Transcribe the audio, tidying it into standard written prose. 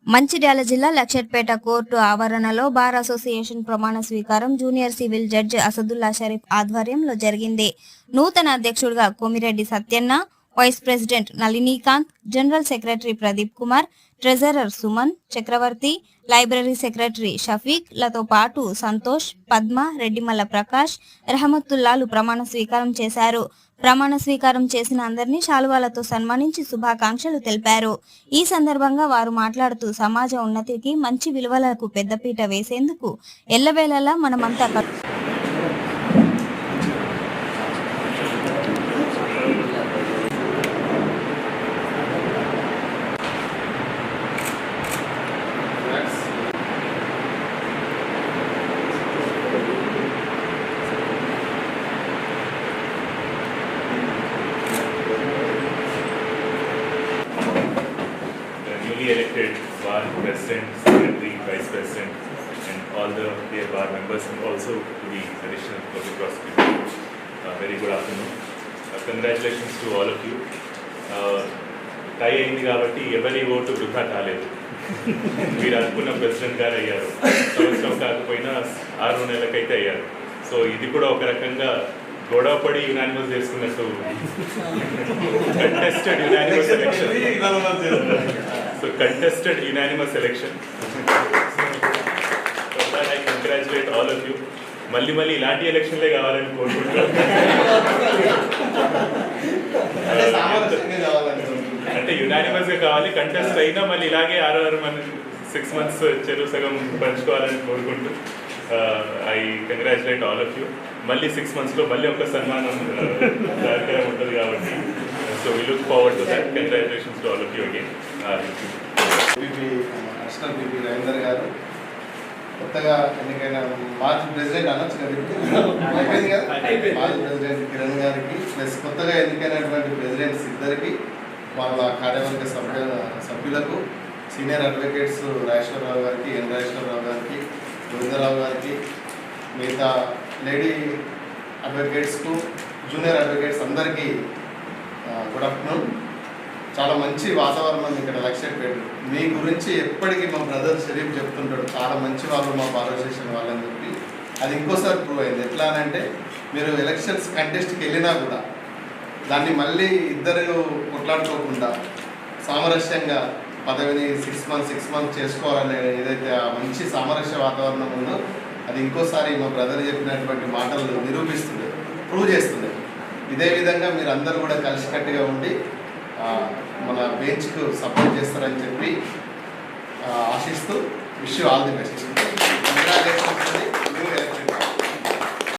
మంచిర్యాల జిల్లా లక్షట్పేట కోర్టు ఆవరణలో bar association ప్రమాణ స్వీకారం junior civil judge Asadullah Sharif ఆధ్వర్యంలో జరిగింది. నూతన అధ్యక్షుడిగా Komireddy Satyanna, vice president Nalinikanth, general secretary Pradeep Kumar, treasurer Suman Chakravarthy, library secretary Shafeeq లతో పాటు సంతోష్, పద్మ, రెడ్డిమల్ల ప్రకాష్, రహమతుల్లాలు ప్రమాణ స్వీకారం చేశారు. ప్రమాణ స్వీకారం చేసిన అందరినీ శాలువాలతో సన్మానించి శుభాకాంక్షలు తెలిపారు. ఈ సందర్భంగా వారు మాట్లాడుతూ సమాజ ఉన్నతికి, మంచి విలువలకు పెద్దపీట వేసేందుకు ఎల్లవేళలా మనమంతా elected bar president, secretary, vice president, and all the bar members, and also to the additional public prosecutor. Very good afternoon. Congratulations to all of you. టై అయింది కాబట్టి ఎవరి ఓటు వృధా కాలేదు. మీరు అనుకున్న ప్రెసిడెంట్ గారు అయ్యారు. సంవత్సరం కాకపోయినా 6 నెలలకైతే అయ్యారు. సో ఇది కూడా ఒక రకంగా గొడవపడి యునానిమస్ చేసుకున్నట్టు contested unanimous election. So contested unanimous election. So that I congratulate all of you. మళ్ళీ ఇలాంటి ఎలక్షన్లే కావాలని కోరుకుంటున్నాను. అంటే యునానిమస్ గా కావాలి, కంటెస్ట్ అయినా మళ్ళీ ఇలాగే 6 మంది 6 మంత్స్ చెరువు సగం పంచుకోవాలని కోరుకుంటూ I congratulate all of you. మళ్ళీ 6 మంత్స్లో మళ్ళీ ఒక సన్మానం కార్యక్రమం ఉంటుంది కాబట్టి so we look forward to that. Congratulations to all of you again. Additional PP Ravinder garu, కొత్తగా ఎన్నికైన మాజీ ప్రెసిడెంట్ అనొచ్చు కదా, అయిపోయింది కదా, మాజీ ప్రెసిడెంట్ కిరణ్ గారికి, ప్లస్ కొత్తగా ఎన్నికైనటువంటి ప్రెసిడెంట్స్ ఇద్దరికి, వాళ్ళ కార్యవర్గ సభ్యులకు, సీనియర్ అడ్వకేట్స్ రాజేశ్వరరావు గారికి, ఎన్ రాజేశ్వరరావు గారికి, గోవిందరావు గారికి, మిగతా లేడీ అడ్వకేట్స్కు, జూనియర్ అడ్వకేట్స్ అందరికీ గుడ్ ఆఫ్టర్నూన్. చాలా మంచి వాతావరణం ఇక్కడ లక్షట్పేట. మీ గురించి ఎప్పటికీ మా బ్రదర్ షరీఫ్ చెప్తుంటాడు, చాలా మంచి వాళ్ళు మా బార్ అసోసియేషన్ వాళ్ళని చెప్పి. అది ఇంకోసారి ప్రూవ్ అయింది. ఎట్లా అంటే మీరు ఎలక్షన్స్ కంటెస్ట్కి వెళ్ళినా కూడా దాన్ని మళ్ళీ ఇద్దరు కొట్లాడుకోకుండా సామరస్యంగా పదవిని 6 మంత్స్ చేసుకోవాలని ఏదైతే ఆ మంచి సామరస్య వాతావరణం ఉందో అది ఇంకోసారి మా బ్రదర్ చెప్పినటువంటి మాటలు నిరూపిస్తుంది, ప్రూవ్ చేస్తుంది. ఇదే విధంగా మీరు అందరూ కూడా కలిసికట్టుగా ఉండి మన బెంచ్కు సపోర్ట్ చేస్తారని చెప్పి ఆశిస్తూ wish you all the best. Congratulations.